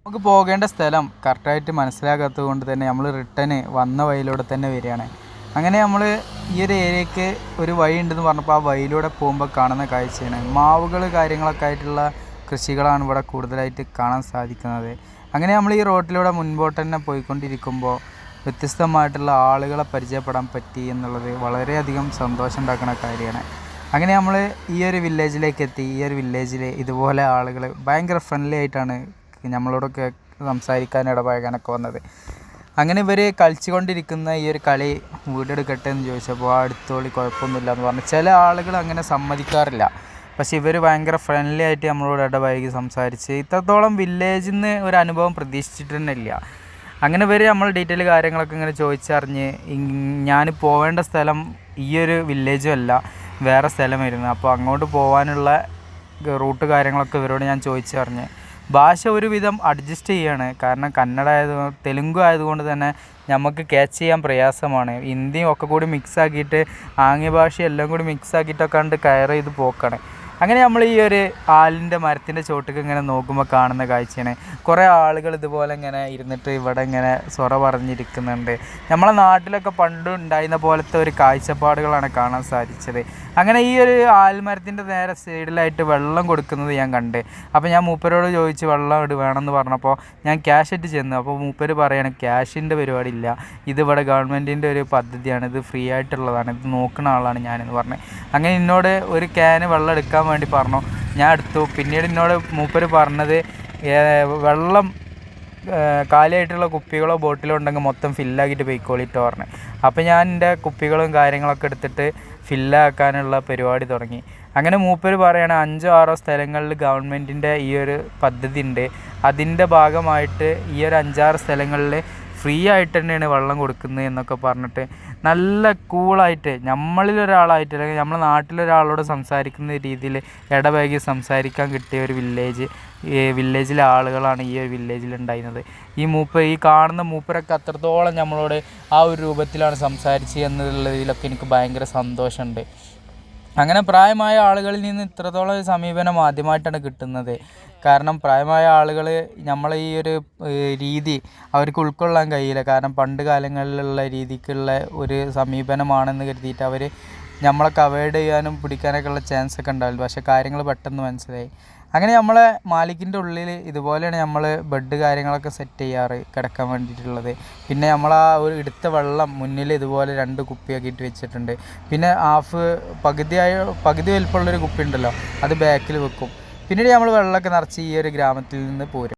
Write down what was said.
നമുക്ക് പോകേണ്ട സ്ഥലം കറക്റ്റായിട്ട് മനസ്സിലാക്കാത്തത് കൊണ്ട് തന്നെ നമ്മൾ റിട്ടേണ് വന്ന വഴിയിലൂടെ തന്നെ വരികയാണ്. അങ്ങനെ നമ്മൾ ഈ ഒരു ഏരിയയ്ക്ക് ഒരു വഴി ഉണ്ടെന്ന് പറഞ്ഞപ്പോൾ ആ വഴിയിലൂടെ പോകുമ്പോൾ കാണുന്ന കാഴ്ചയാണ് മാവുകൾ കാര്യങ്ങളൊക്കെ ആയിട്ടുള്ള കൃഷികളാണ് ഇവിടെ കൂടുതലായിട്ട് കാണാൻ സാധിക്കുന്നത്. അങ്ങനെ നമ്മൾ ഈ റോഡിലൂടെ മുൻപോട്ട് തന്നെ പോയിക്കൊണ്ടിരിക്കുമ്പോൾ വ്യത്യസ്തമായിട്ടുള്ള ആളുകളെ പരിചയപ്പെടാൻ പറ്റി എന്നുള്ളത് വളരെയധികം സന്തോഷം ഉണ്ടാക്കുന്ന കാര്യമാണ്. അങ്ങനെ നമ്മൾ ഈ ഒരു വില്ലേജിലേക്ക് എത്തി. ഈ ഒരു വില്ലേജിൽ ഇതുപോലെ ആളുകൾ ഭയങ്കര ഫ്രണ്ട്ലി ആയിട്ടാണ് നമ്മളോടൊക്കെ സംസാരിക്കാൻ ഇടപഴകാനൊക്കെ വന്നത്. അങ്ങനെ ഇവർ കളിച്ചുകൊണ്ടിരിക്കുന്ന ഈ ഒരു കളി വീടെടുക്കട്ടെ എന്ന് ചോദിച്ചപ്പോൾ അടുത്തോളി കുഴപ്പമൊന്നുമില്ല എന്ന് പറഞ്ഞു. ചില ആളുകൾ അങ്ങനെ സമ്മതിക്കാറില്ല. പക്ഷേ ഇവർ ഭയങ്കര ഫ്രണ്ട്ലി ആയിട്ട് നമ്മളോട് ഇടപഴകി സംസാരിച്ച് ഇത്രത്തോളം വില്ലേജിൽ നിന്ന് ഒരു അനുഭവം പ്രതീക്ഷിച്ചിട്ട് തന്നെ ഇല്ല. അങ്ങനെ ഇവർ നമ്മൾ ഡീറ്റെയിൽ കാര്യങ്ങളൊക്കെ ഇങ്ങനെ ചോദിച്ചറിഞ്ഞ് ഞാൻ പോവേണ്ട സ്ഥലം ഈ ഒരു വില്ലേജും അല്ല, വേറെ സ്ഥലമായിരുന്നു. അപ്പോൾ അങ്ങോട്ട് പോകാനുള്ള റൂട്ട് കാര്യങ്ങളൊക്കെ ഇവരോട് ഞാൻ ചോദിച്ചറിഞ്ഞ് ഭാഷ ഒരുവിധം അഡ്ജസ്റ്റ് ചെയ്യുകയാണ്. കാരണം കന്നഡ തെലുങ്ക് ആയതുകൊണ്ട് തന്നെ നമുക്ക് ക്യാച്ച് ചെയ്യാൻ പ്രയാസമാണ്. ഹിന്ദിയും ഒക്കെ കൂടി മിക്സ് ആക്കിയിട്ട് ആംഗ്യ ഭാഷ എല്ലാം കൂടി മിക്സ് ആക്കിയിട്ടൊക്കെ കണ്ട് കയർ ചെയ്ത് പോക്കാണ്. അങ്ങനെ നമ്മൾ ഈ ഒരു ആലിൻ്റെ മരത്തിൻ്റെ ചോട്ടിക്ക് ഇങ്ങനെ നോക്കുമ്പോൾ കാണുന്ന കാഴ്ചയാണ് കുറേ ആളുകൾ ഇതുപോലെ ഇങ്ങനെ ഇരുന്നിട്ട് ഇവിടെ ഇങ്ങനെ സൊറ പറഞ്ഞിരിക്കുന്നുണ്ട്. നമ്മളെ നാട്ടിലൊക്കെ പണ്ട് ഉണ്ടായിരുന്ന പോലത്തെ ഒരു കാഴ്ചപ്പാടുകളാണ് കാണാൻ സാധിച്ചത്. അങ്ങനെ ഈ ഒരു ആൽമരത്തിൻ്റെ നേരെ സൈഡിലായിട്ട് വെള്ളം കൊടുക്കുന്നത് ഞാൻ കണ്ട്. അപ്പോൾ ഞാൻ മൂപ്പരോട് ചോദിച്ച് വെള്ളം വേണമെന്ന് പറഞ്ഞപ്പോൾ ഞാൻ ക്യാഷ് ഇട്ട് ചെന്നു. അപ്പോൾ മൂപ്പര് പറയാണ് ക്യാഷിൻ്റെ പരിപാടി ഇല്ല, ഇതിവിടെ ഗവൺമെൻറ്റിൻ്റെ ഒരു പദ്ധതിയാണ്, ഇത് ഫ്രീ ആയിട്ടുള്ളതാണ്, ഇത് നോക്കുന്ന ആളാണ് ഞാനെന്ന് പറഞ്ഞു. അങ്ങനെ എന്നോട് ഒരു ക്യാന് വെള്ളം എടുക്കാൻ വേണ്ടി പറഞ്ഞു. ഞാൻ എടുത്തു. പിന്നീട് എന്നോട് മൂപ്പര് പറഞ്ഞത് വെള്ളം കാലിയായിട്ടുള്ള കുപ്പികളോ ബോട്ടിലോ ഉണ്ടെങ്കിൽ മൊത്തം ഫില്ലാക്കിയിട്ട് പോയിക്കോളിട്ടോ പറഞ്ഞു. അപ്പോൾ ഞാൻ എൻ്റെ കുപ്പികളും കാര്യങ്ങളൊക്കെ എടുത്തിട്ട് ഫില്ലാക്കാനുള്ള പരിപാടി തുടങ്ങി. അങ്ങനെ മൂപ്പര് പറയുകയാണ് 5-6 സ്ഥലങ്ങളിൽ ഗവൺമെൻറ്റിൻ്റെ ഈ ഒരു പദ്ധതി ഉണ്ട്. അതിൻ്റെ ഭാഗമായിട്ട് ഈ ഒരു 5-6 സ്ഥലങ്ങളിൽ ഫ്രീ ആയിട്ട് തന്നെയാണ് വെള്ളം കൊടുക്കുന്നത് എന്നൊക്കെ പറഞ്ഞിട്ട് നല്ല കൂളായിട്ട് നമ്മളിലൊരാളായിട്ട് അല്ലെങ്കിൽ നമ്മളെ നാട്ടിലൊരാളോട് സംസാരിക്കുന്ന രീതിയിൽ ഇടപഴകി സംസാരിക്കാൻ കിട്ടിയ ഒരു വില്ലേജിലെ ആളുകളാണ് ഈ ഒരു വില്ലേജിൽ ഉണ്ടായിരുന്നത്. ഈ കാണുന്ന മൂപ്പരൊക്കെ അത്രത്തോളം നമ്മളോട് ആ ഒരു രൂപത്തിലാണ് സംസാരിച്ചത് എന്നുള്ളതിലൊക്കെ എനിക്ക് ഭയങ്കര സന്തോഷമുണ്ട്. അങ്ങനെ പ്രായമായ ആളുകളിൽ നിന്ന് ഇത്രത്തോളം സമീപനം ആദ്യമായിട്ടാണ് കിട്ടുന്നത്. കാരണം പ്രായമായ ആളുകൾ നമ്മളെ ഈ ഒരു രീതി അവർക്ക് ഉൾക്കൊള്ളാൻ കഴിയില്ല. കാരണം പണ്ട് കാലങ്ങളിലുള്ള രീതിക്കുള്ള ഒരു സമീപനമാണെന്ന് കരുതിയിട്ട് അവർ നമ്മളൊക്കെ അവോയ്ഡ് ചെയ്യാനും പിടിക്കാനൊക്കെ ഉള്ള ചാൻസൊക്കെ ഉണ്ടാവില്ല. പക്ഷേ കാര്യങ്ങൾ പെട്ടെന്ന് മനസ്സിലായി. അങ്ങനെ നമ്മളെ മാലിക്കിൻ്റെ ഉള്ളിൽ ഇതുപോലെയാണ് നമ്മൾ ബെഡ് കാര്യങ്ങളൊക്കെ സെറ്റ് ചെയ്യാറ് കിടക്കാൻ വേണ്ടിയിട്ടുള്ളത്. പിന്നെ നമ്മൾ ആ ഒരു എടുത്ത വെള്ളം മുന്നിൽ ഇതുപോലെ 2 കുപ്പിയാക്കിയിട്ട് വെച്ചിട്ടുണ്ട്. പിന്നെ പകുതി വലിപ്പമുള്ളൊരു കുപ്പി ഉണ്ടല്ലോ, അത് ബാക്കിൽ വെക്കും. പിന്നീട് നമ്മൾ വെള്ളമൊക്കെ നിറച്ച് ഈ ഒരു ഗ്രാമത്തിൽ നിന്ന് പോരും.